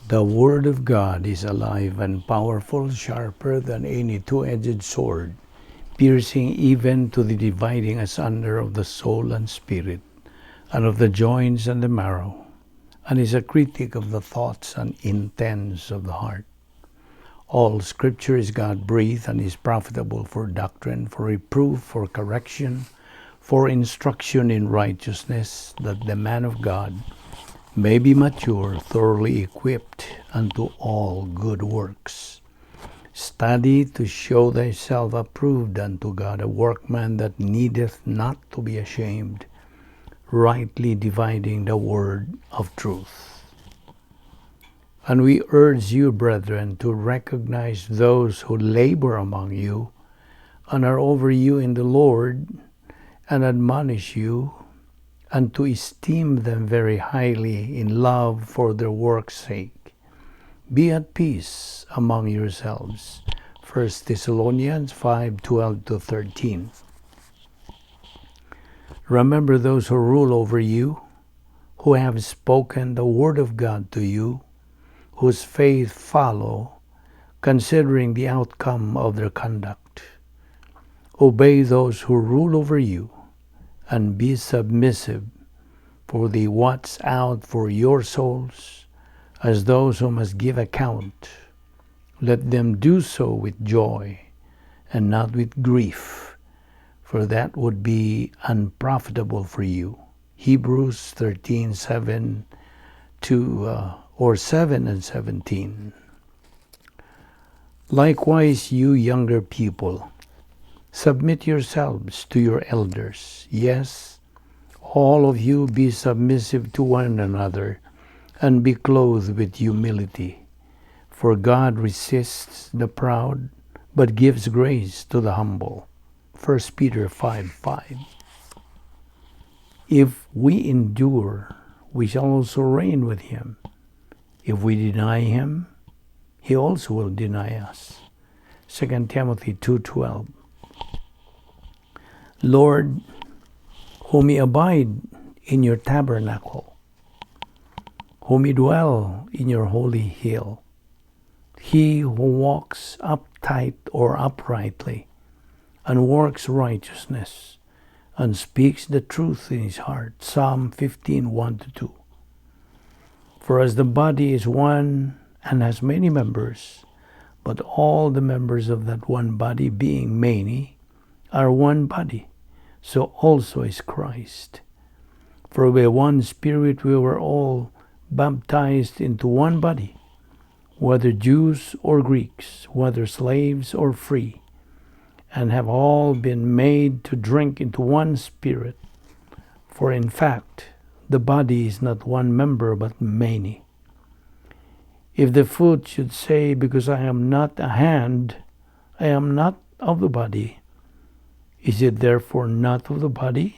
The Word of God is alive and powerful, sharper than any two-edged sword, piercing even to the dividing asunder of the soul and spirit, and of the joints and the marrow, and is a critic of the thoughts and intents of the heart. All Scripture is God-breathed and is profitable for doctrine, for reproof, for correction, for instruction in righteousness, that the man of God may be mature, thoroughly equipped unto all good works. Study to show thyself approved unto God, a workman that needeth not to be ashamed, rightly dividing the word of truth. And we urge you, brethren, to recognize those who labor among you and are over you in the Lord, and admonish you, and to esteem them very highly in love for their work's sake. Be at peace among yourselves. 1 Thessalonians 5:12-13. Remember those who rule over you, who have spoken the word of God to you, whose faith follow, considering the outcome of their conduct. Obey those who rule over you, and be submissive, for they watch out for your souls, as those who must give account. Let them do so with joy, and not with grief, for that would be unprofitable for you. Hebrews 13:7 7 and 17. Likewise, you younger people, submit yourselves to your elders. Yes, all of you be submissive to one another, and be clothed with humility. For God resists the proud, but gives grace to the humble. 1 Peter 5:5. If we endure, we shall also reign with him. If we deny him, he also will deny us. 2 Timothy 2:12. Lord, who may abide in your tabernacle, who may dwell in your holy hill, he who walks uptight or uprightly, and works righteousness, and speaks the truth in his heart. Psalm 15:1-2. For as the body is one and has many members, but all the members of that one body, being many, are one body, so also is Christ. For by one Spirit we were all baptized into one body, whether Jews or Greeks, whether slaves or free, and have all been made to drink into one Spirit. For in fact, the body is not one member, but many. If the foot should say, because I am not a hand, I am not of the body, is it therefore not of the body?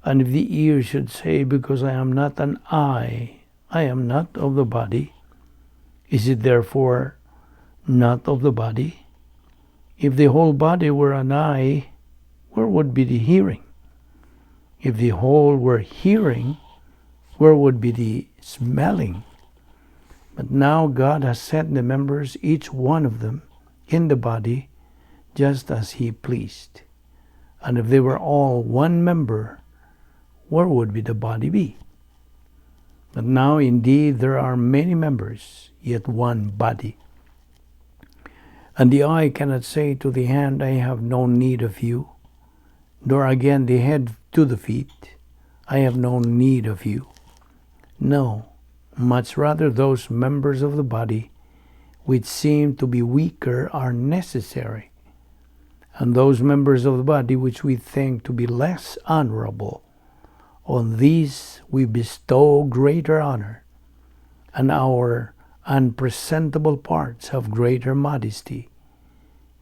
And if the ear should say, because I am not an eye, I am not of the body, is it therefore not of the body? If the whole body were an eye, where would be the hearing? If the whole were hearing, where would be the smelling? But now God has set the members, each one of them, in the body, just as he pleased. And if they were all one member, where would be the body be? But now indeed there are many members, yet one body. And the eye cannot say to the hand, I have no need of you, nor again the head to the feet, I have no need of you. No, much rather those members of the body which seem to be weaker are necessary, and those members of the body which we think to be less honorable, on these we bestow greater honor, and our unpresentable parts have greater modesty,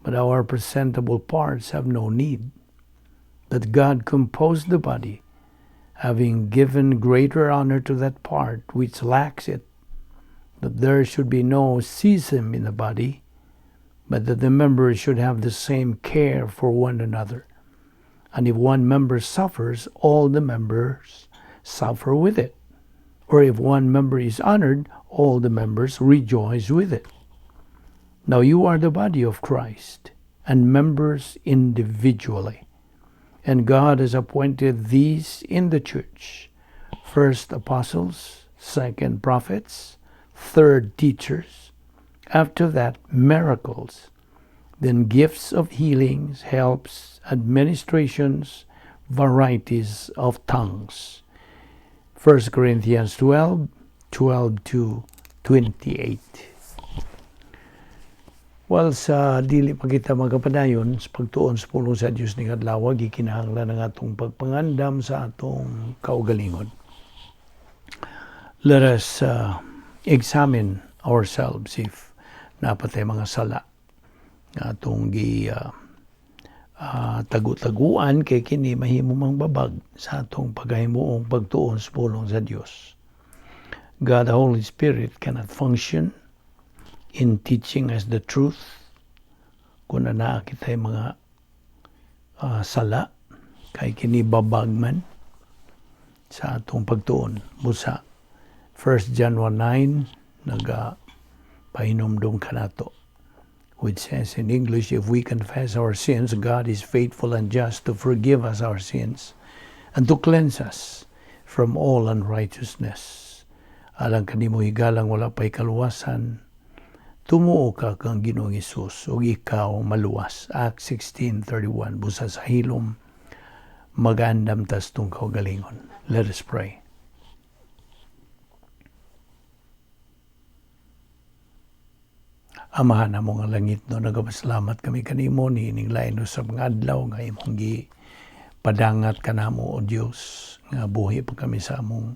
but our presentable parts have no need. That God composed the body, having given greater honor to that part which lacks it, that there should be no schism in the body, but that the members should have the same care for one another. And if one member suffers, all the members suffer with it. Or if one member is honored, all the members rejoice with it. Now you are the body of Christ, and members individually. And God has appointed these in the church: first apostles, second prophets, third teachers, after that miracles, then gifts of healings, helps, administrations, varieties of tongues. 1 Corinthians 12 to 28. Well, sa dili pa kita magapadayon sa pagtuon sa pulong sa Dios ning adlaw, gikinahanglan ang atong pagpangandam sa atong kaugalingon. Let us examine ourselves if napatay mga sala nga atong tagu-taguan kay kini mahimo mang babag sa atong paghimuong pagtuon sa pulong sa Dios. God the Holy Spirit cannot function in teaching us the truth kung naa kita'y mga sala kay kini babag man sa atong pagtuon. Busa 1 John 1:9 pahinumdum kanato, which says in English, if we confess our sins, God is faithful and just to forgive us our sins and to cleanse us from all unrighteousness. Alang kanimo higalang wala pa'y kaluwasan, tumuo ka kang Ginoong Hesus ug ikaw maluwas. Acts 16:31. Busa sa hilom magandam tas tung kaugalingon. Let us pray. Amahan na mo nga langit no, nagapasalamat kami kanimo niining lain sa mga adlaw nga imong padangat kanamo o Dios nga buhi pa kami sa among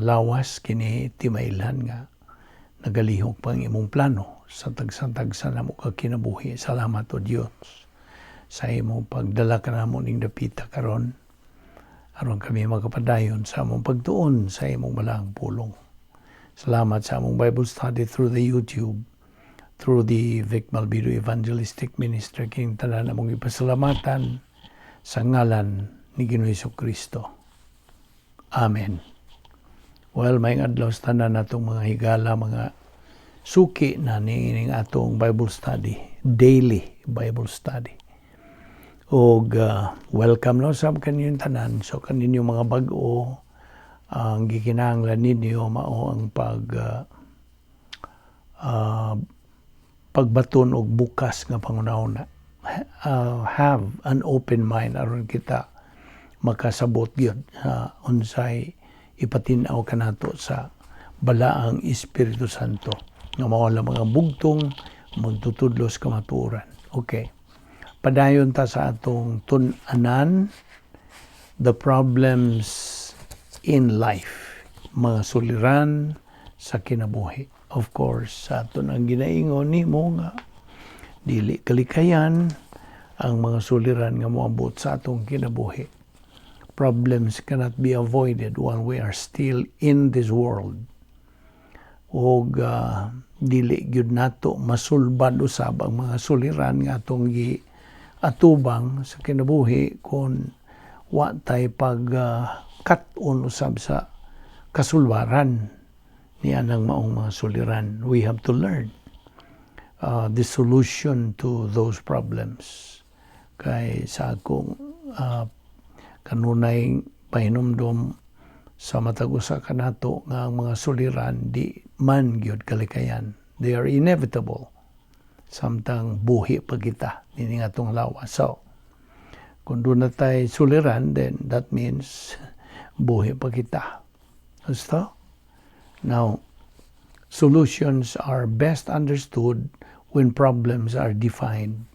lawas kini timailhan nga nagalihok pang imong plano sa tagsa-tagsa namo ka kinabuhi. Salamat o Dios sa imong pagdala kanamo ning dapita karon aron kami magapadayon sa among pagtuon sa imong balaang pulong. Salamat sa among Bible study through the YouTube, through the Balbido Evangelistic Ministry. King tanan among ipasalamatan sa ngalan ni Ginoong Jesucristo. Amen. Well, may adlaw sa tanan natong mga higala, mga suki na ning atong Bible study, daily Bible study. Og welcome no sa kaninyong tanan. So kaninyong mga bag-o, ang gikinahanglan ninyo mao ang pagbaton og bukas nga pangunahon. Have an open mind aron kita makasabot gyud unsay ipatinaw kanato sa balaang Espiritu Santo nga mawala mga bugtong magtutudlos kamatuoran. Okay. Padayon ta sa atong tun-anan, the problems in life, mga suliran sa kinabuhi. Of course, sa aton ang ginaingon nimo nga dili kalikayan ang mga suliran nga moabot sa atong kinabuhi. Problems cannot be avoided while we are still in this world. Og dili gyud nato masulbad usab ang mga suliran nga atong atubang sa kinabuhi kung wa tay kat-on usab sa kasulbaran niya ng maong mga suliran. We have to learn the solution to those problems. Kay sa akong kanunay pahinumdom sa matag usa kanato nga ang mga suliran di man gyud kalikayan. They are inevitable. Samtang buhi pa kita nining atong lawas. So kung doon na tayo suliran, then that means buhi pa kita. Gusto? Now, solutions are best understood when problems are defined.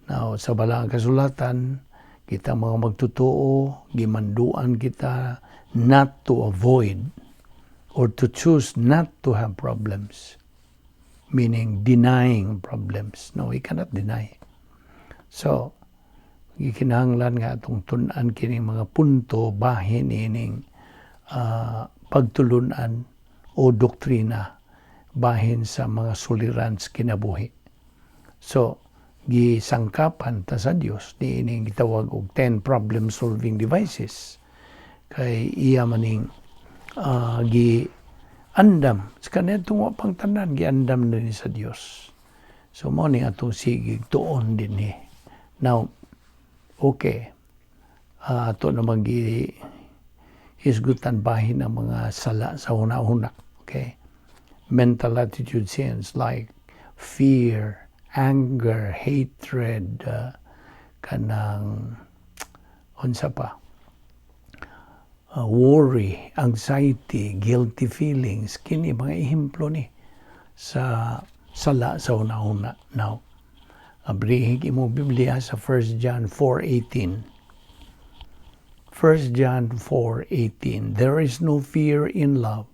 Now, sa balaang kasulatan, kita mga magtutuo, gimanduan kita not to avoid or to choose not to have problems. Meaning denying problems. No, we cannot deny. So, gikinahanglan nga atong tun-an kining mga punto bahin ining pagtulunan o doktrina bahin sa mga suliran sa kinabuhi. So, gisangkapan ta sa Dios ni ining gitawag og 10 problem solving devices. Kay iya maning gi andam sa kanetong wa pang tanan gi andam na ni sa Dios. So mo ni atong sigig tuon din ni. Now okay, ato na magi hisgutan bahin ang mga sala sa una-una. Okay, mental attitude sins like fear, anger, hatred, kanang unsa pa, worry, anxiety, guilty feelings, kini mga ehemplo ni sa sala sa una-una. Now, abrihig imo Biblia sa 1 John 4:18. 1 John 4:18. There is no fear in love,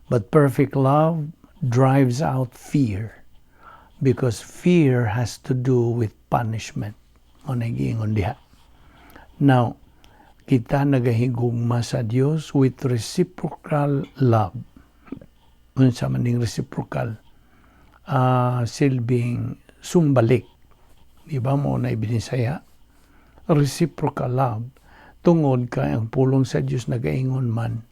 but perfect love drives out fear, because fear has to do with punishment. O nagiingon diha. Now, kita nagahigugma sa Dios with reciprocal love. Unsa man ning reciprocal? Silbing sumbalik. Di ba mo na ibinisaya? Reciprocal love. Tungod kay ang pulong sa Dios nagaingon man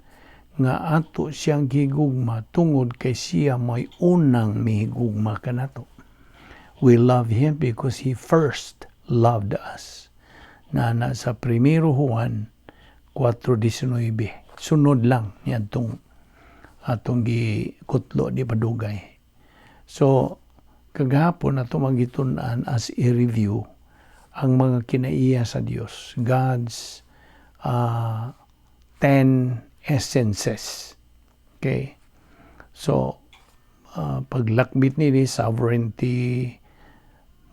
nga ato siyang gigugma tungod kay siya may unang mihigugma kanato. We love Him because He first loved us. Na sa 1 Juan 4:19. Sunod lang yan atong gikutlo di padugay. So kagahapon nato magitun-an as i-review ang mga kinaiya sa Dios. God's 10 essences. Okay? So paglakbit ni sovereignty,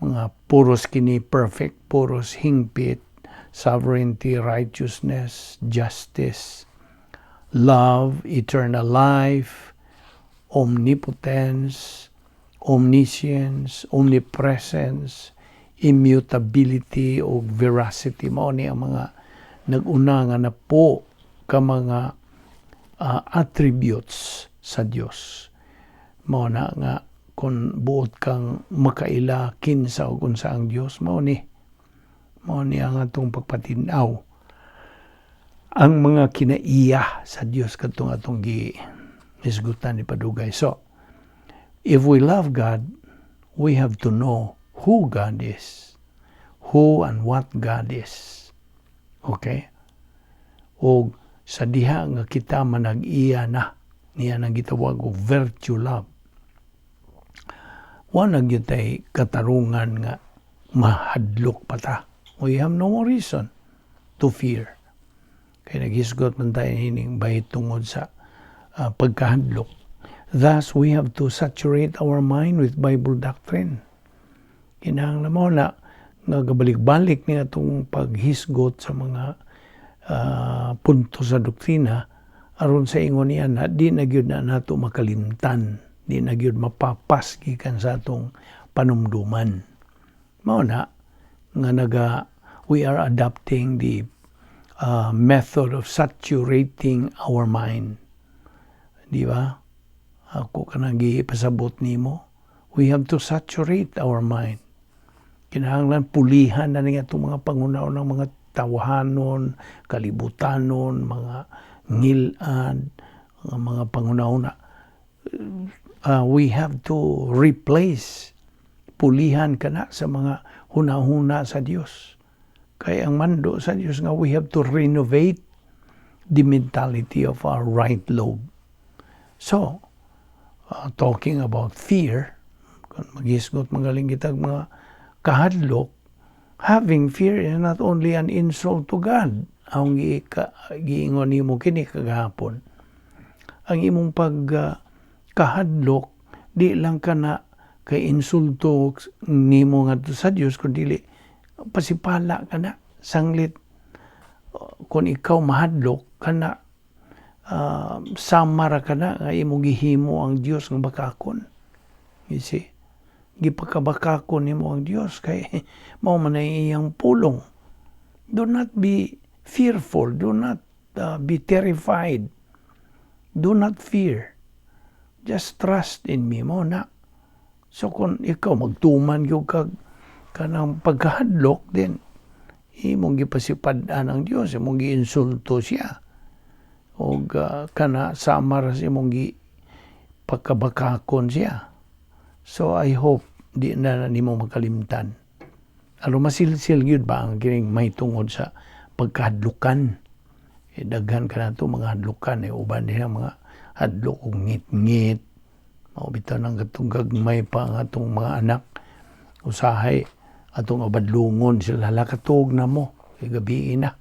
mga puros kini perfect, puros hingpit, sovereignty, righteousness, justice, love, eternal life, omnipotence, omniscience, omnipresence, immutability o veracity. Mao ni ang mga nag-una nga na po ka mga attributes sa Dios. Mao na nga kung buot kang makaila kinsa o kunsa ang Dios, mao ni ang atong pagpatinaw ang mga kinaiya sa Dios katong atong gihisgutan ni padugay. So if we love God, we have to know who God is, who and what God is. Okay? O sa diha nga kita manag-iya na, niya nang gitawag og virtue love. Wala gyud tay katarungan nga mahadlok pa ta. We have no reason to fear. Kaya naghisgot man tayo hining bahit tungod sa pagkahadlok. Thus, we have to saturate our mind with Bible doctrine. Kinahanglan mo na nga gabalik-balik niya itong paghisgot sa mga punto sa doktrina aron sa ingon niya na di na gyud na nato makalimtan, di na gyud mapapas gikan sa atong panumduman. Mao na nga we are adopting the method of saturating our mind. Di ba? Ako kanang gipasabot nimo, we have to saturate our mind. Kinahanglan pulihan na niya itong mga pangunaw ng mga tawahanon, kalibutanon, mga ngilan, mga pangunaw na. We have to replace, pulihan ka na sa mga hunahuna sa Diyos. Kaya ang mando sa Diyos nga, we have to renovate the mentality of our right lobe. So, talking about fear, kung maghisgot magaling kitag mga kahadlok, having fear is not only an insult to God. Ang giingon nimo kini kagahapon. Ang imong kahadlok, di lang ka na kay insulto nimo nga sa Dios, kundi pasipala ka na, sanglit. Kung ikaw mahadlok ka na, samara ka na, nga imong gihimo ang Dios ng bakakon. You see? Gipakabakakon nimo ang Dios kay mao man ay iyang pulong. Do not be fearful, do not be terrified, do not fear, just trust in me mo na. So kung ikaw magtuman yung kanang pagkahadlok din, imong gipasipad-an ang Dios, imong giinsulto siya, o kana samar sa imong pagkabakakon siya. So I hope di na nimo makalimtan. Masilsil yun ba ang kining may tungod sa pagkahadlukan. Daghan ka na ito mga hadlukan. Uban nila mga hadlok o ngit-ngit. Maubitaw ng katong gagmay pa ang atong mga anak. Usahay atong abadlungon sila lakatog na mo. Gabi na.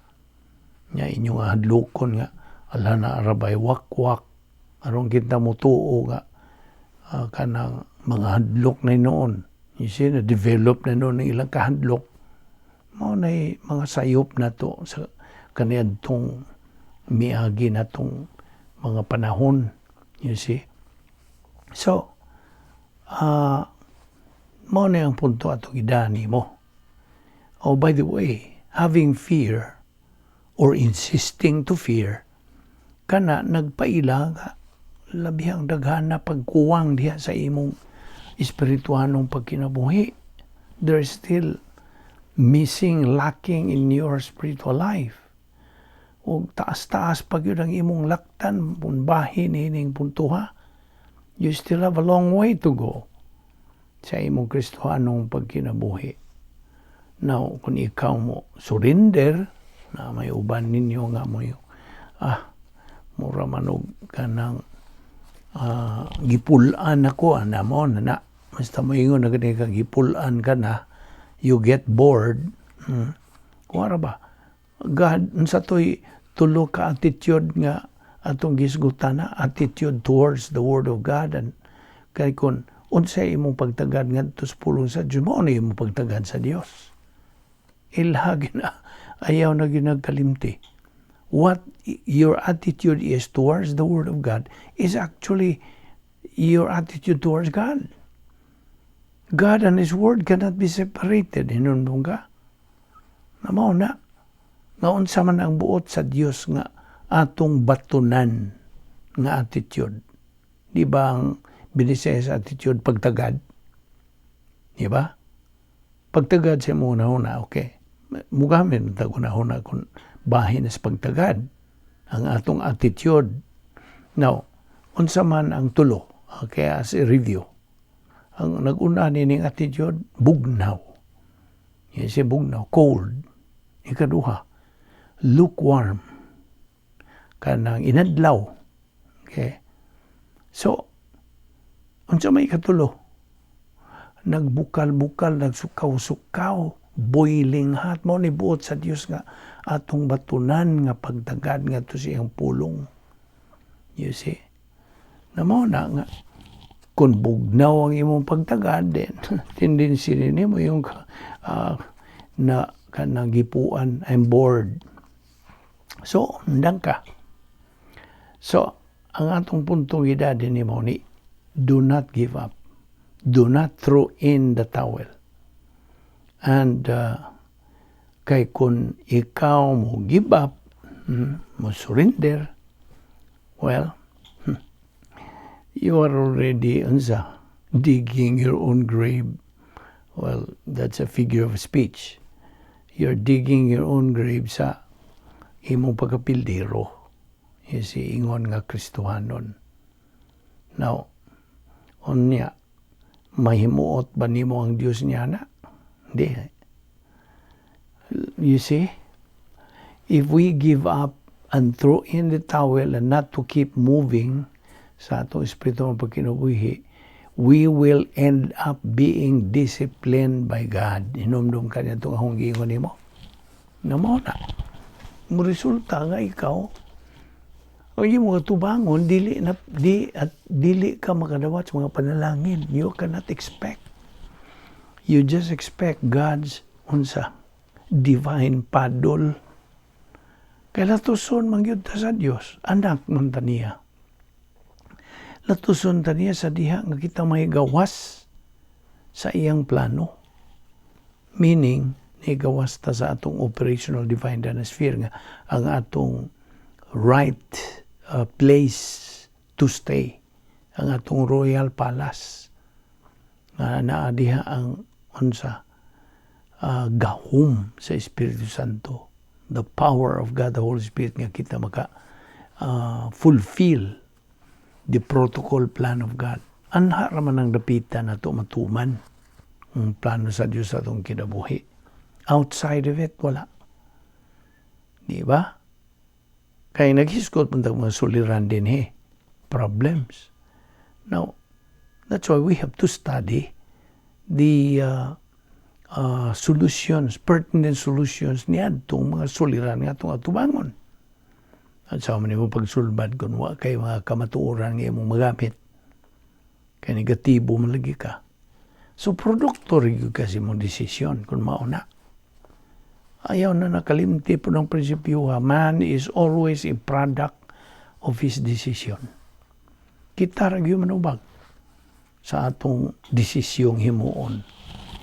Nya inyong hadlukon nga. Ala na arabay wak-wak. Arong kita mo tuo nga. Kanang mga hadlok na noon. You see, na-develop na noon ng ilang kahadlok. Na mga sayop na to sa kaniyad tong miagi na tong mga panahon. You see. So, mao na ang punto atong idani mo. Oh, by the way, having fear or insisting to fear, kana nagpaila nga labihang daghan na pagkuwang diha sa imong espirituhanong pagkinabuhi. There's still missing, lacking in your spiritual life. O taas-taas pag yun ang imong laktan, punbahin, hining puntuha, you still have a long way to go sa imong Kristohanong pagkinabuhi. Now, kung ikaw mo surrender, na may uban ninyo nga mo yung, mura manog ka ng gipulan ako, mo na, basta mo ingon na ganyan ka, gipulan ka na, you get bored. Kuwara ba? God, sa to'y tulo ka attitude nga atong gisgutan na, attitude towards the Word of God. And kay kung unsay imong pagtagad nga tos pulong sa Diyos, mo na imong pagtagad sa Diyos. Ilhagi na, ayaw na ginagkalimti. What your attitude is towards the Word of God is actually your attitude towards God. God and His Word cannot be separated. Hinunong ka. Namaw na. Ngaon sa man ang buot sa Diyos nga atong batunan nga attitude. Di ba ang binisaya sa attitude pagtagad? Di ba? Pagtagad sa muna-una, okay. Mugamit ng taguna-una kung bahin sa pagtagad ang atong attitude. Now, unsa man ang tulo, okay, as a review, ang nag-una nining attitude, bugnaw. Yes, bugnaw, cold. Ikaduha, lukewarm. Kanang inadlaw. Okay? So, unsa may ikatulo? Nagbukal-bukal, nagsukaw-sukaw, boiling hot. Mo ni buot sa Dios nga atong batunan nga pagtagad nga to siyang pulong. You see? Namo na nga kung bugnaw ang imong pagtagad din, tendency rin mo yung na kanang gipuan, I'm bored. So, ndang ka. So, ang atong puntong edad din mo ni, do not give up. Do not throw in the towel. And kay kung ikaw mo give up, mo surrender, well, you are already digging your own grave. Well, that's a figure of speech. You're digging your own grave sa imong pagkapildero. You see, ingon nga Kristohanon. Now, unya, mahimuot ba nimo ang Diyos niya na? Hindi. You see, if we give up and throw in the towel and not to keep moving sa atong espiritu ng pagkinabuhi, we will end up being disciplined by God. Hinumdum ka niya itong ahong giingon nimo. Namo na. Mo resulta nga ikaw, o yung mga tubangon, dili ka makadawat sa mga panalangin. You cannot expect. You just expect God's divine padol. Kaya latuson mangyud ta sa Dios, anak man ta niya. Latuson ta niya sa diha nga kita may gawas sa iyang plano. Meaning, gawas ta sa atong operational divine dynasty nga ang atong right place to stay, ang atong royal palace nga naa diha ang gahom sa Espiritu Santo, the power of God, the Holy Spirit nga kita maka fulfill the protocol plan of God. Anha raman ang dapitan na to matuman ang plano sa Diyos sa itong kinabuhi. Outside of it, wala. Di ba? Kaya naghiskot punta mga suliran din problems. Now, that's why we have to study the solutions, pertinent solutions niya itong mga suliran nga itong atubangon. At sa mga mo pagsulbad kung wala kayo mga kamatuoran nga mong magamit. Kaya negatibo malagi ka. So, produkto rin kasi mong desisyon kung mauna. Ayaw na nakalimti po ng prinsipyo man is always a product of his decision. Kita rin yung manubag sa atong desisyong himuon.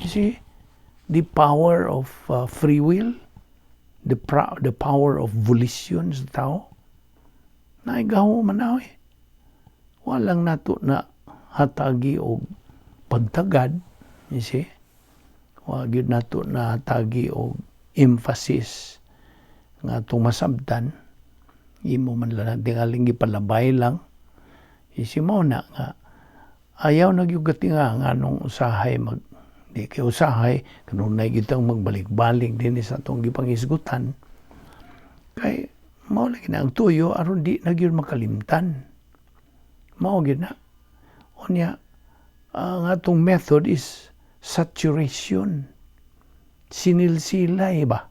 You see, the power of free will, the power of volition sa tao, naigaw man na walang nato na hatagi o pagtagad, you see, wag yun nato na hatagi o emphasis nga itong masabtan, imo man lang tingaling ipalabay lang, isi mo na nga, ayaw nagyugati nga nung usahay di kay usahay, kanunay kitang magbalik-balik din sa itong gipangisgutan, kay mao lagi na ang tuyo, aron di nagyun makalimtan. Mao gid na. Unya, ang atong method is saturation. Sinilsilay ba?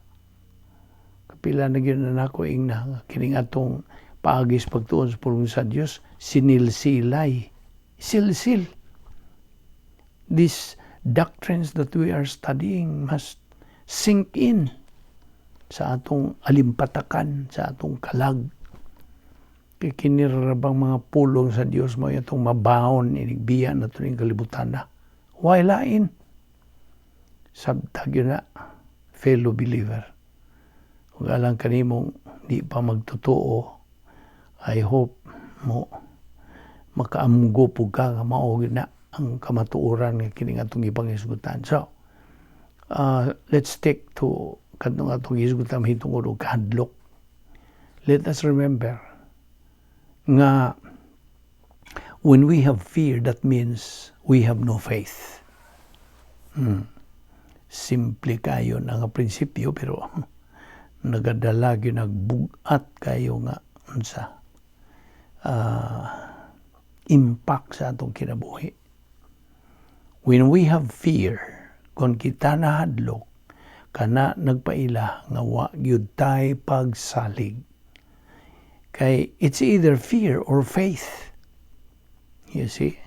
Kapila na gina na ako ingna, kining atong paagis pagtuon sa pulong sa Diyos, sinilsilay. Silsil. These doctrines that we are studying must sink in sa atong alimpatakan, sa atong kalag. Kinirarabang mga pulong sa Diyos mo itong mabaon, inigbiya na ito ng kalibutan na. Why lain? Sabtag yun na, fellow believer. Kung alang kanimong di pa magtotoo, I hope mo makaamgo po ka maogin na ang kamatuoran ng kining atong ipangisgutan. So, let's stick to katong atong isgutan hitungod og kahadlok. Let us remember nga when we have fear, that means we have no faith. Simple kayo na nga prinsipyo, pero nagadala gyud nagbugat kayo nga unsa impact sa atong kinabuhi. When we have fear, kung kita na hadlok, kana nagpaila nga wa gyud tay pagsalig. Kay it's either fear or faith. You see?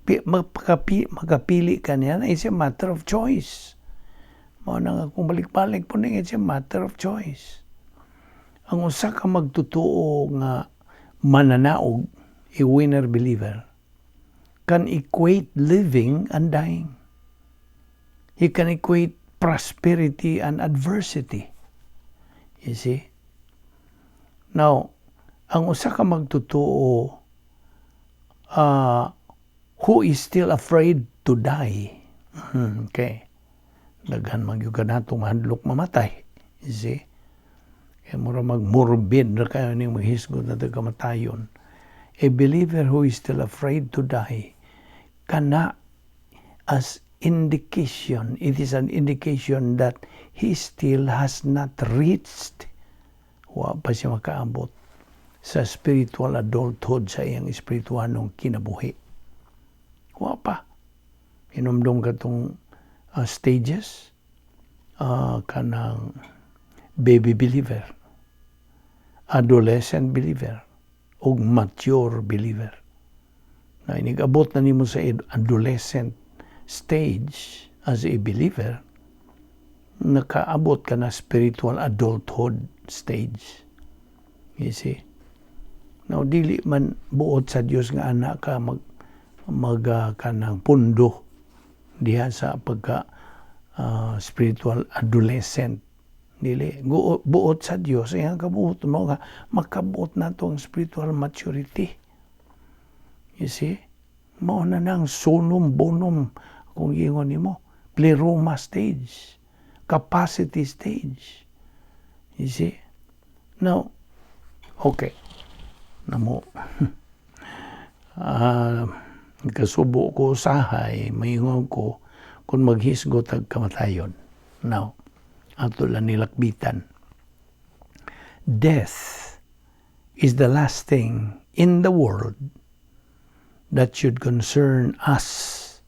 Magkapili ka niya, it's a matter of choice. Mao na kung balik-balik po ning it's a matter of choice. Ang usa ka magtutuo nga mananaog, a winner believer, can equate living and dying. He can equate prosperity and adversity. You see? Now, ang usa ka magtutuo who is still afraid to die. Okay. Daghan magyud kanato mahadlok mamatay. You see? Kaya mura magmorbid na kayo ning maghisgot na kamatayon. A believer who is still afraid to die, kana as indication, it is an indication that he still has not reached, wa pa siya makaabot sa spiritual adulthood sa iyang espirituanong kinabuhi. Wa pa. Hinumdum ka itong stages, kanang baby believer, adolescent believer, o mature believer. Na inigabot na nimo sa adolescent stage as a believer, nakaabot ka na spiritual adulthood stage. You see? Now, dili man buot sa Diyos nga anak ka kanang pundo diha sa pagka spiritual adolescent. Dili. Buot sa Diyos. Ang kabuot mo nga makabuot na ito ang spiritual maturity. You see? Mao na nang sunum-bunum kung ingon nimo, pleroma stage, capacity stage. You see? Now, Okay. Namo. Kasubo ko usahay, mayingon ko, kung maghisgot ag kamatayon. Now, ato lang nilakbitan. Death is the last thing in the world that should concern us.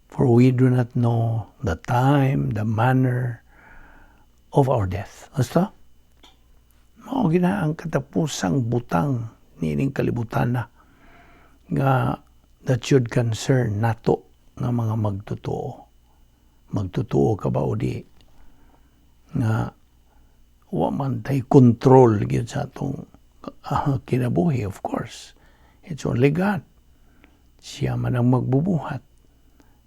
For we do not know the time, the manner of our death. Basta? Mao gina ang katapusang butang niining kalibutan na nga that should concern nato nga mga magtotoo. Magtotoo ka ba o di? Nga wa man tay control gyud sa atong kinabuhi, of course. It's only God. Siya man ang magbubuhat.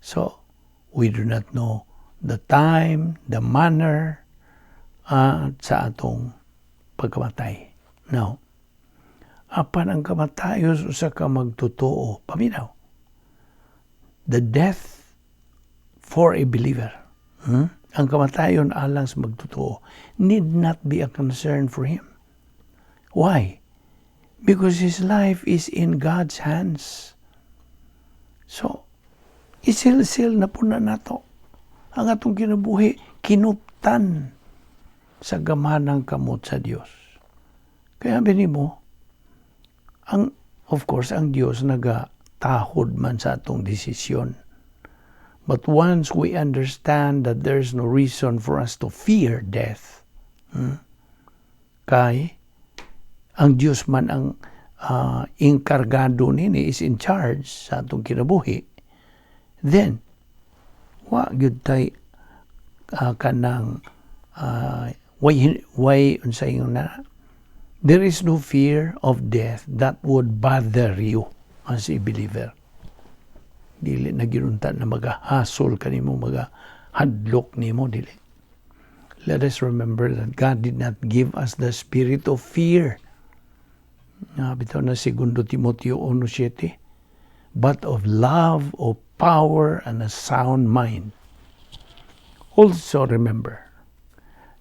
So, we do not know the time, the manner sa atong pagkamatay. Now, apan ang kamatayon usa ka magtotoo, paminaw. The death for a believer, ang kamatayon alang sa magtotoo, need not be a concern for him. Why? Because his life is in God's hands. So, isil-sil na po na nato. Ang atong kinabuhi, kinuptan sa gamanang kamot sa Diyos. Kaya binimo, of course, ang Diyos nagatahod man sa atong desisyon. But once we understand that there's no reason for us to fear death, kay ang Diyos man ang inkargado nini, is in charge sa atong kinabuhi, then, wa gyud tay kanang why unsay na, there is no fear of death that would bother you as a believer. Dili na ginunta na magahasol kanimo, magahadlok nimo, dili. Let us remember that God did not give us the spirit of fear. Bitaw na 2 Timoteo 1:7, but of love, of power, and a sound mind. Also remember,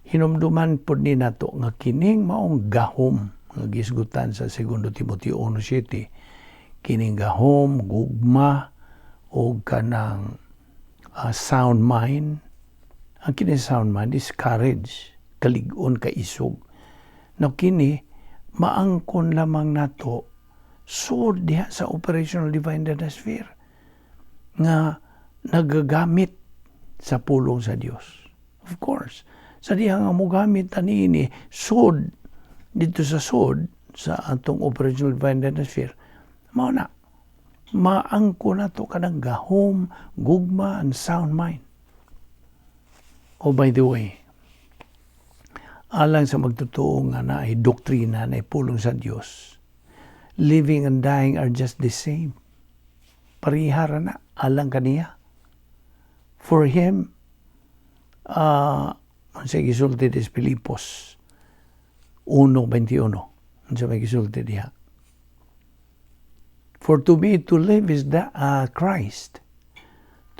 hinumduman po ni nato nga kining maong gahom nga gisgutan sa 2 Timoteo 1:7, kining gahom, gugma, o kanang sound mind. Ang kining sound mind is courage, kalig-on, kaisog. Now kini, maangkon lamang nato so diha sa operational divine dynasty nga nagagamit sa pulong sa Dios. Of course, sa diha nga mogamit ani sod dito sa atong operational divine dynasty, mao na maangko na to kanang gahom, gugma, and sound mind. Oh, by the way, alang sa magtotoo nga na ay doktrina na pulong sa Dios, living and dying are just the same. Parihara na, alang kaniya. For him, sa gisulti des Pilipos 1:21, sa may gisulti diha. For to me, to live is Christ.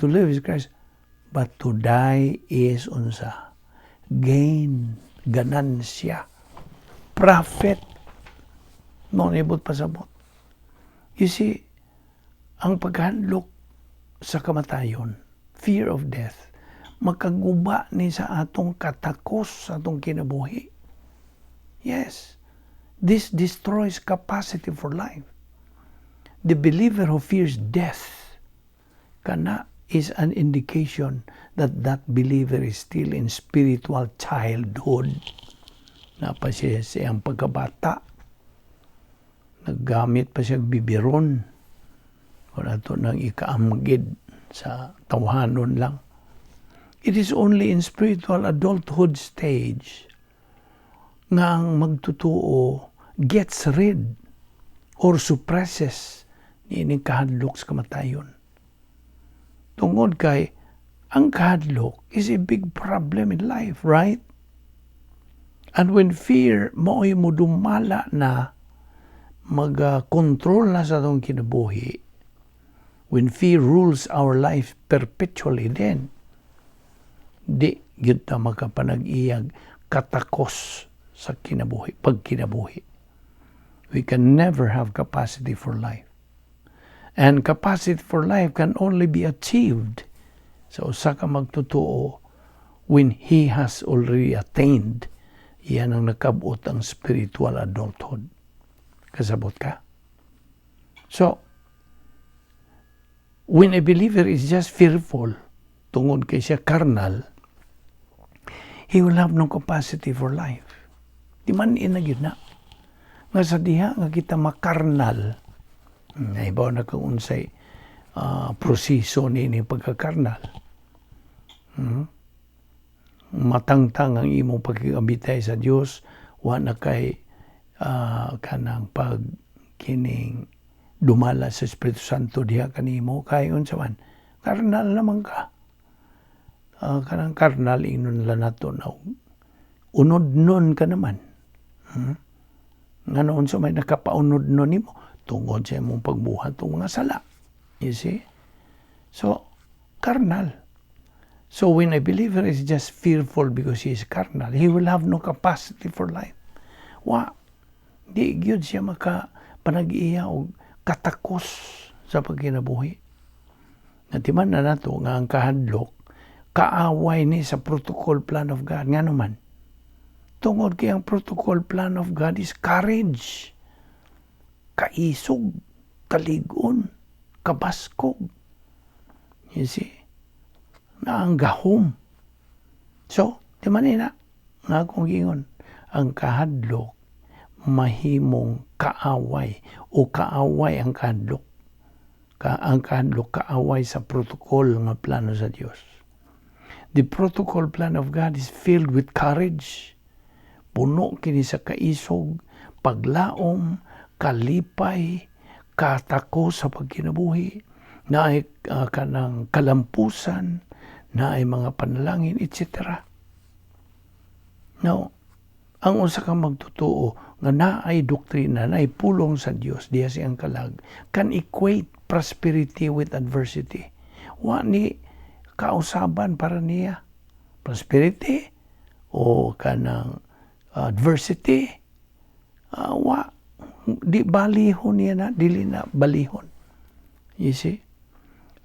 To live is Christ. But to die is unsa? Gain, ganansya, profit. Non-ibot pasabot. You see, ang paghandlok sa kamatayon, fear of death, makaguba ni sa atong katakos sa atong kinabuhi. Yes, this destroys capacity for life. The believer who fears death kana is an indication that that believer is still in spiritual childhood. Napa siya siyang pagkabata. Naggamit pa siya bibiron. Kung ato nang ikaamgid sa tawhanon lang. It is only in spiritual adulthood stage nga ang magtutuo gets rid or suppresses niining kahadlok sa kamatayon. Tungod kay ang kahadlok is a big problem in life, right? And when fear mao'y mudumala na mag-control na sa itong kinabuhi, when fear rules our life perpetually, then di yun na makapanag-iyag katakos sa kinabuhi, pagkinabuhi. we can never have capacity for life. And capacity for life can only be achieved sa usa ka magtotoo when he has already attained. Yan ang nakabot ang spiritual adulthood. Kasabot ka? So, when a believer is just fearful, tungod kay siya carnal, he will have no capacity for life. Di man inagid na. Nga sa diha nga kita makarnal, naibaw na kung unsay proseso ni pagkakarnal. Matangtang ang imong pagkikabitay sa Dios, wa na kay kanang pagkining dumala sa Espiritu Santo diha kanimo kay unsa man karnal naman ka. Kanang karnal ingnon la nato na unod-non ka naman. Nga noon sa may nakapaunod-non nimo tungod sa imong pagbuhat ng mga sala. You see? So, carnal. So when a believer is just fearful because he is carnal, he will have no capacity for life. Di gyud siya panag-iya og katakos sa pagkinabuhi. Natiman na nato nga ang kahadlok, kaaway ni sa protocol plan of God. Nga naman, tungod kay ang protocol plan of God is courage, kaisog, kaligon, kabaskog. You see? Na ang gahom. So, di man na, nga kong gingon, ang kahadlok, mahimong kaaway o kaaway ang kahadlok. Ang kahadlok kaaway sa protocol nga plano sa Dios. The protocol plan of God is filled with courage. Puno kini sa kaisog, paglaom, kalipay, katako sa pagkinabuhi, na ay kanang kalampusan, na ay mga panalangin, etc. Now, ang usa ka magtotoo nga naay doktrina, naay pulong sa Dios diha siyang kalag, can equate prosperity with adversity. Wa ni kausaban para niya prosperity o kanang adversity. Di balihon niya na, dili na balihon. You see?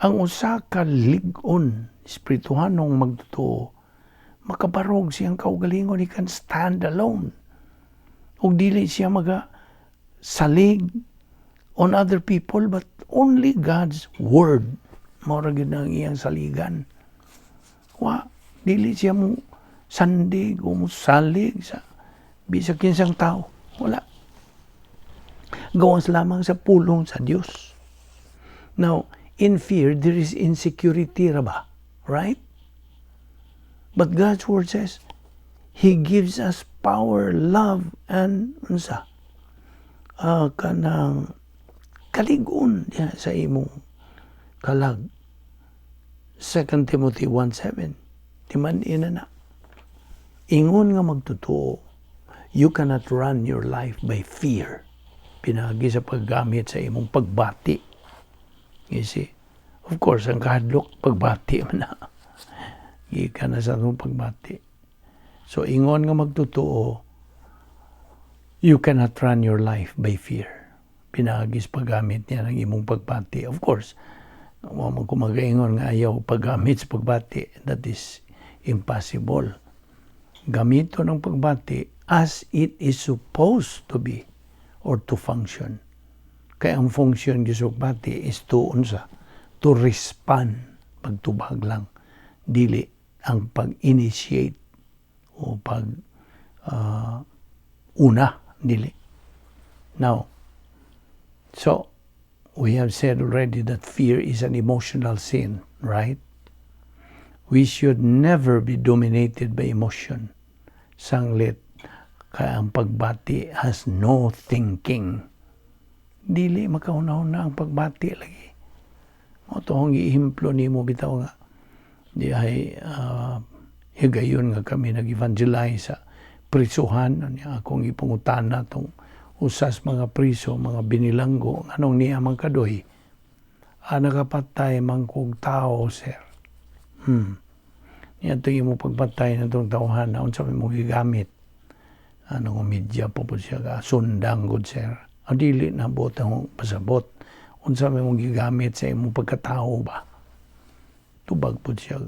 Ang usa ka lig-on, espirituhanong magtotoo, makabarog siyang kaugalingon, he can stand alone. Ug dili siya salig on other people, but only God's word. Mao ra gyud ang iyang saligan. Dili siya mo sandig o mo salig sa bisag kinsang tao. Wala. Gawas lamang sa pulong sa Dios. Now, in fear, there is insecurity ra ba? Right? But God's word says, He gives us power, love, and kanang kaligon sa imong kalag. 2 Timothy 1:7. Timan ina na. Ingon nga magtotoo, you cannot run your life by fear. Pinagi sa paggamit sa imong pagbati. You see? Of course, ang kahadlok, pagbati man na. Ika na sa itong pagbati. So, ingon nga magtotoo, you cannot run your life by fear. Pinagi sa paggamit niya ng imong pagbati. Of course, kung mag-ingon nga ayaw paggamit sa pagbati, that is impossible. Gamito ng pagbati as it is supposed to be or to function. Kaya ang function ng pagbati is to respond, pagtubag lang. Dili ang pag-initiate o una, dili. Now, so, we have said already that fear is an emotional sin, right? We should never be dominated by emotion. Sanglit, kaya ang pagbati has no thinking. Dili makauna-una ang pagbati lagi. O tohong iimplo ni mo bitaw nga. Di ay higayon nga kami nag-evangelize sa prisuhan. Akong ipungutan na itong usas mga priso, mga binilanggo. Anong niya mang kadoy? Nakapatay mangkog tao, sir. Yan ito yung pagpatay na itong tauhan na unsa may mong gigamit. Anong media po siya ka, sundang good, sir. Dili na bot ang pasabot. Unsa may mong gigamit sa imong pagkatao ba? Tubag po siya.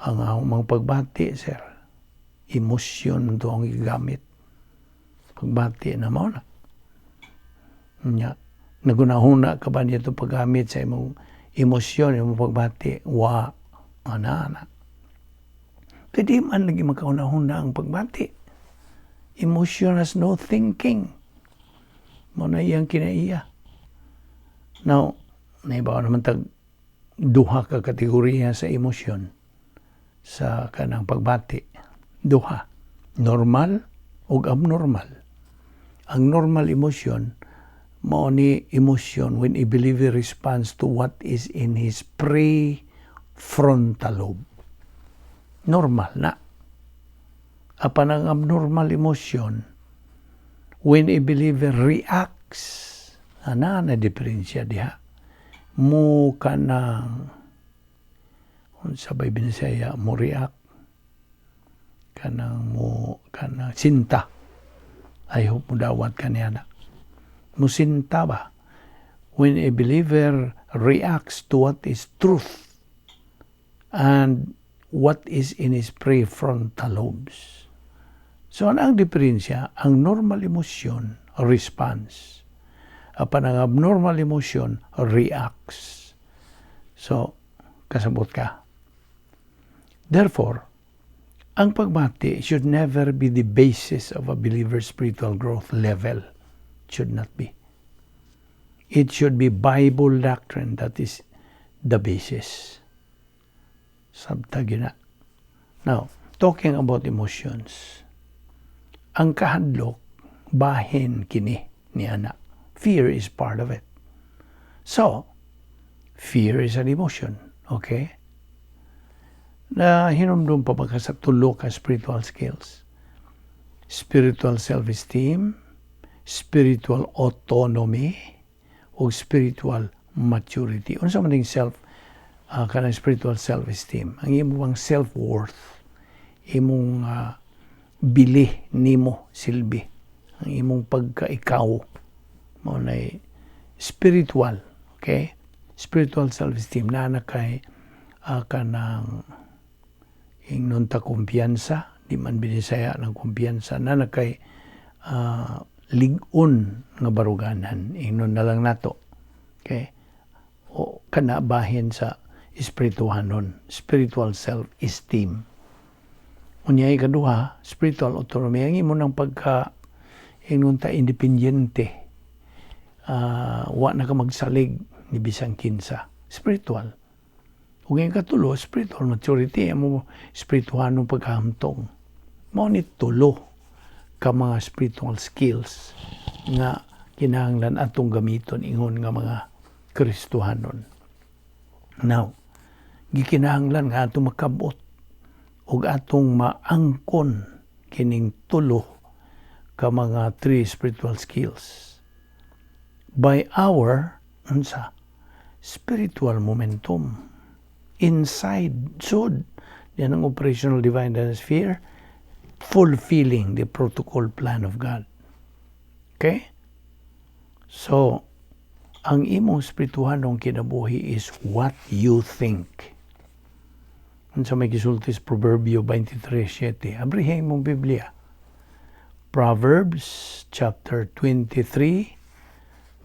Ang mga pagbati, sir. Emosyon to ang gigamit. Pagbati na mo na. Nya, nagunahuna ka ba niya ito paggamit sa imong emosyon, imong pagbati? Ana. Kadi man lagi makaunahuna ang pagbati. Emotion has no thinking. Mo na iyang kinaiya. Now, naibaw naman duha ka kategorya sa emosyon sa kanang pagbati. Duha. Normal o abnormal. Ang normal emotion, mao ni emotion when a believer responds to what is in his prefrontal lobe. Normal na. Apan ang abnormal emotion, when a believer reacts, na diferensya diha. Mo kanang, sabay binisaya, mo react, kanang sinta. I hope mo dawat ka niya na. Musinta ba? When a believer reacts to what is truth and what is in his prefrontal lobes. So, ang diferensya, ang normal emotion responds. Apan ang abnormal emotion reacts. So, kasabot ka. Therefore, ang pagbati should never be the basis of a believer's spiritual growth level. Should not be. It should be Bible doctrine that is the basis. Sabtagi na. Now, talking about emotions, ang kahadlok, bahin kini ni anak. Fear is part of it. So, fear is an emotion. Okay? Na hinumdum pa ba sa tulo ka spiritual skills? Spiritual self-esteem, spiritual autonomy, o spiritual maturity. Unsa man ding kanang spiritual self-esteem? Ang imong self-worth, imong bili nimo silbi, ang imong pagka-ikaw, mo na spiritual, okay? Spiritual self-esteem na kay kanang ingnon ta kumpiyansa, di man binisaya ng kumpiyansa na kay ligon nga baruganan, ingnon na lang nato, okay? O kana bahin sa espirituhanon, spiritual self-esteem. Unyay kaduha, spiritual autonomy, ang imo ng pagka ingnon ta independyente. Wa na ka magsalig ni bisang kinsa. Spiritual. Ug ang katulo, spiritual maturity, amo spirituhanong pagkahamtong. Mao ni tulo ka mga spiritual skills nga kinahanglan atong gamiton ingon nga mga Kristohanon. Now, gikinahanglan nga atong makabot ug atong maangkon kining tulo ka mga three spiritual skills by our spiritual momentum inside yan ang operational divine sphere, fulfilling the protocol plan of God. Okay? So, ang imong spirituhanong kinabuhi is what you think. Sa may gisulti sa Proverbio 23:7, abrihin mong Biblia. Proverbs chapter 23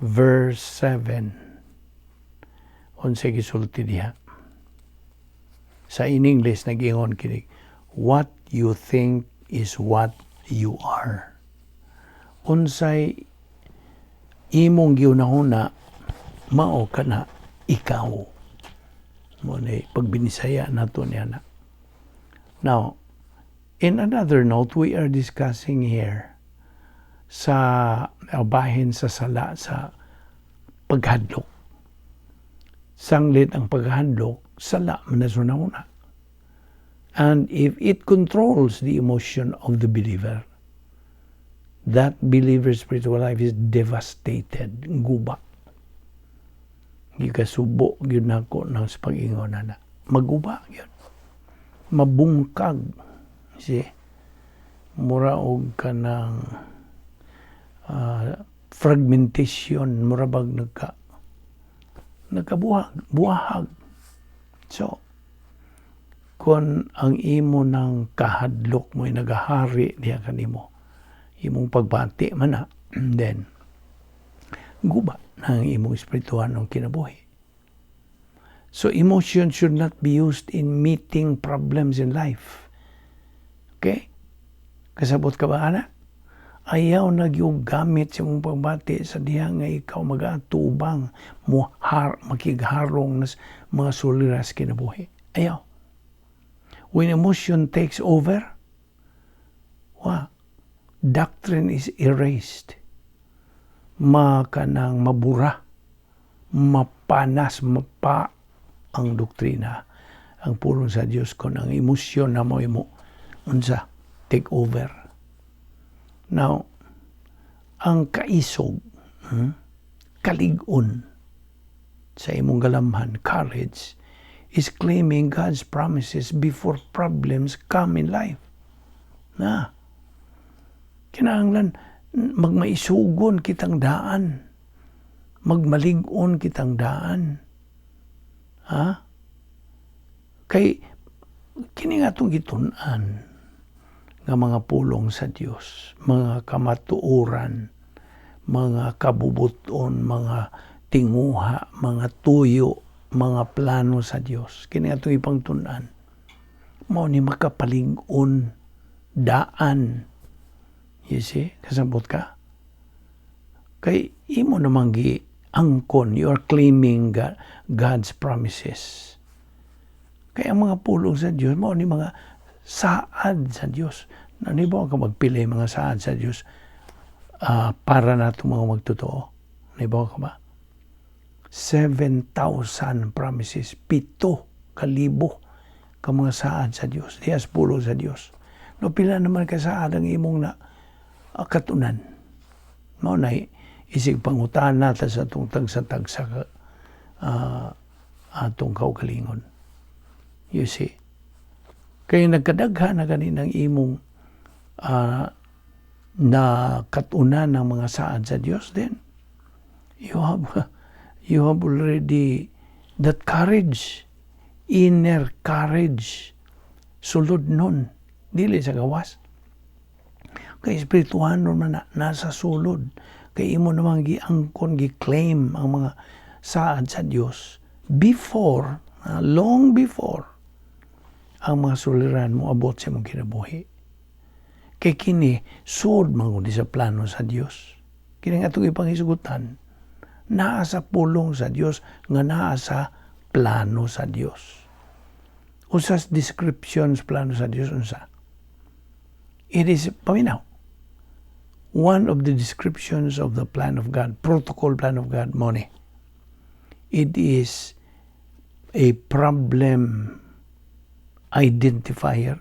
verse 7. Unsa gisulti diha? Sa in English nag-ingon kini, what you think is what you are. Unsay imong giunahuna mao kana ikaw. Mo ni pagbinisaya nato niya na. Now, in another note, we are discussing here sa bahin sa sala sa paghadlok. Sanglit ang paghadlok, sala manasuna. And if it controls the emotion of the believer, that believer's spiritual life is devastated, guba. Gikasubo gyud nako nang sa pag-ingon na. Maguba gyud. Mabungkag. See? Mura og kanang fragmentation, murabag buhag. So, kung ang imo ng kahadlok mo'y nagahari diya kanimo, imong pagbati man na, then, guba na ang imong espirituhan ng kinabuhi. So, emotion should not be used in meeting problems in life. Okay? Kasabot ka ba, ana? Ayaw nagyog gamit sa mong pagbati sa diha nga ikaw mag-atubang makigharong nas mga suliras kinabuhi. Ayaw. When emotion takes over, doctrine is erased. Makanang mabura, mapanas, ang doktrina, ang pulong sa Dios kung ang emosyon na mo unsa take over. Now, ang kaisog, kalig-on sa imong galamhan, courage, is claiming God's promises before problems come in life. Kinahanglan magmaisugon kitang daan, magmalig-on kitang daan. Kay kini nga itong gitun-an nga mga pulong sa Dios, mga kamatuoran, mga kabubuton, mga tinguha, mga tuyo, mga plano sa Dios. Kini nga itong ipangtun-an. Mao ni makapalig-on daan. You see? Kasabot ka? Kay imo namang giangkon, you are claiming God's promises. Kaya ang mga pulong sa Dios, mao ni mga saad sa Dios. Nanibaw ka magpili mga saad sa Dios para nato mga magtotoo. Nanibaw ka ba? 7,000 promises, 7,000 ka mga saad sa Dios. Diyas pulong sa Dios. No, pila naman ka saad ang imong na katunan. Mao na isig pangutan natin sa itong tagsa-tagsa atong kaugalingon. You see? Kaya nagkadagha na ganinang imong na katunan ng mga saad sa Diyos, then you have already that courage, inner courage, sulod nun, dili sa gawas. Kay espirituhan nun man nasa sulod. Kay imo namang giangkon, gi-claim ang mga saad sa Diyos before, long before, ang mga suliran mo abot sa mong kinabuhi. Kay kini, sud mangudi sa plano sa Diyos. Kini nga itong ipangisugutan, naa sa pulong sa Diyos, nga naa sa plano sa Diyos. Usas descriptions plano sa Diyos, unsa? It is, paminaw, one of the descriptions of the plan of God, protocol plan of God, money. It is a problem identifier,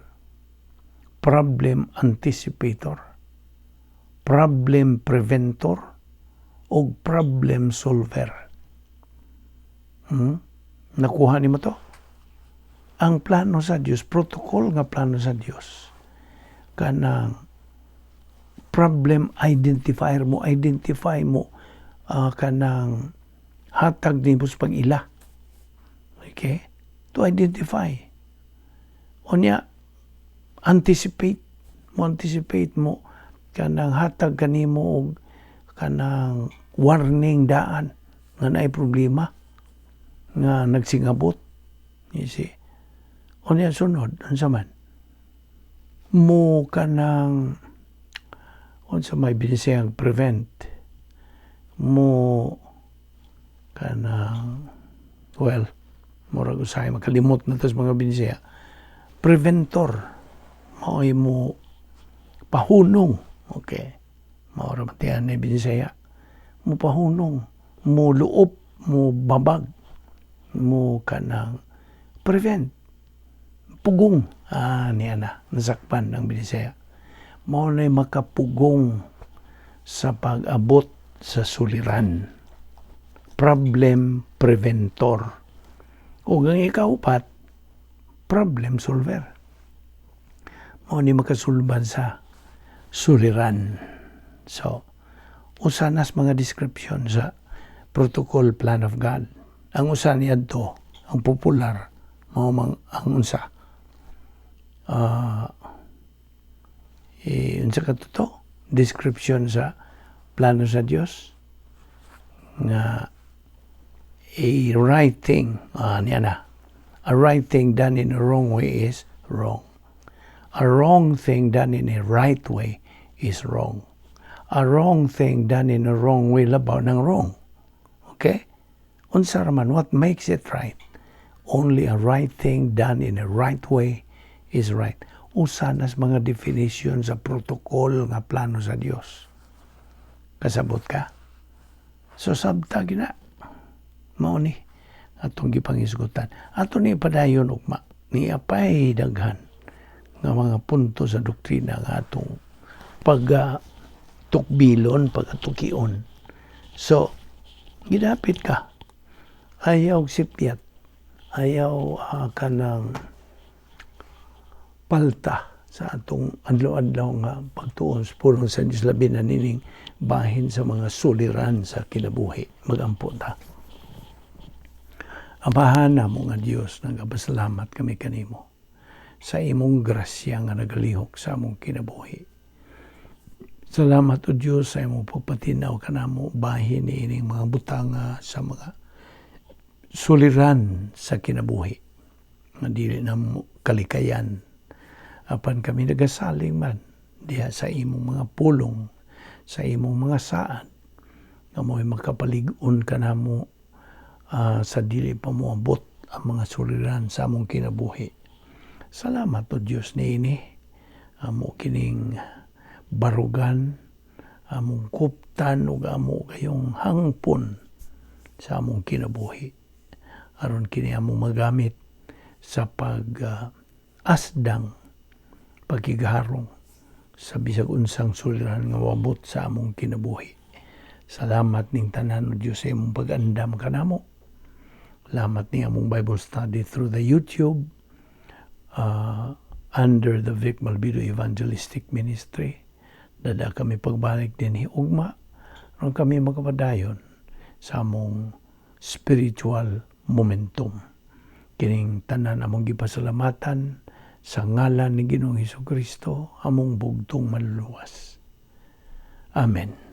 problem anticipator, problem preventor, o problem solver. Nakuha ni mo to? Ang plano sa Diyos, protocol nga plano sa Diyos, kanang problem identifier mo, identify mo kanang hatag ni mo sa pag-ila. Okay? To identify. O niya, anticipate mo kanang hatag kanimo og kanang warning daan nga naay problema nga nagsingabot. You see? O niya sunod, unsa man? Mo kanang unsa may binisayang prevent mo kanang murag usahay makalimot na tas mga binisaya. Preventor mao'y mo pahunong. Okay. Maura matiyan na binisaya. Mo pahunong, mo luop, mo babag, mo kanang prevent. Pugong. Niya na. Nasakpan ang binisaya. Mao na'y makapugong sa pag-abot sa suliran. Problem preventor. O ang ikaupat, problem solver. Mao ni makasulban sa suliran. So, usanas mga description sa protocol plan of God. Ang usa niadto, ang popular mao ang unsa. Unsa katuto? Description sa plano sa Dios nga a right thing, niya na. A right thing done in a wrong way is wrong. A wrong thing done in a right way is wrong. A wrong thing done in a wrong way, labaw ng wrong. Okay? Unsa raman, what makes it right? Only a right thing done in a right way is right. Usanas mga definition sa protocol nga plano sa Dios. Kasabot ka? So sabta gina. Mao ni atong gipangisgutan. Ato ni padayon ugma ni apay daghan nga mga punto sa doktrina nga atong pagtukbilon, pagatukion. So gidapit ka. Ayaw sipyat. Ayaw kanang palta sa atong adlaw-adlaw nga pagtuon purong sa Dios, labi na nining bahin sa mga suliran sa kinabuhi. Magampo ta. Amahana mo nga Dios, nagapasalamat kami kanimo sa imong grasya nga nagalihok sa among kinabuhi. Salamat o Dios sa imong pagpatinaw kanamo bahin ni ining mga butanga sa mga suliran sa kinabuhi. Nga dili na kalikayan. Apan kami nagasaling man diha sa imong mga pulong, sa imong mga saad, nga mo'y makapalig-on kanamo sa dili pa moabot ang mga suliran sa among kinabuhi. Salamat o Dios niini, amo kining barugan, among kuptan ug amo kayong hangpon sa among kinabuhi. Aron kini among magamit sa asdang pagkigaharong sa bisag unsang suliran nga moabot sa among kinabuhi. Salamat ning tanan o Dios sa imong pag-andam kanamo. Salamat ni among Bible study through the YouTube under the Balbido Evangelistic Ministry. Dada kami pagbalik din ugma ron kami makapadayon sa among spiritual momentum. Kining tanan among gipasalamatan sa ngalan ni Ginoong Hesukristo, among bugtong maluluwas. Amen.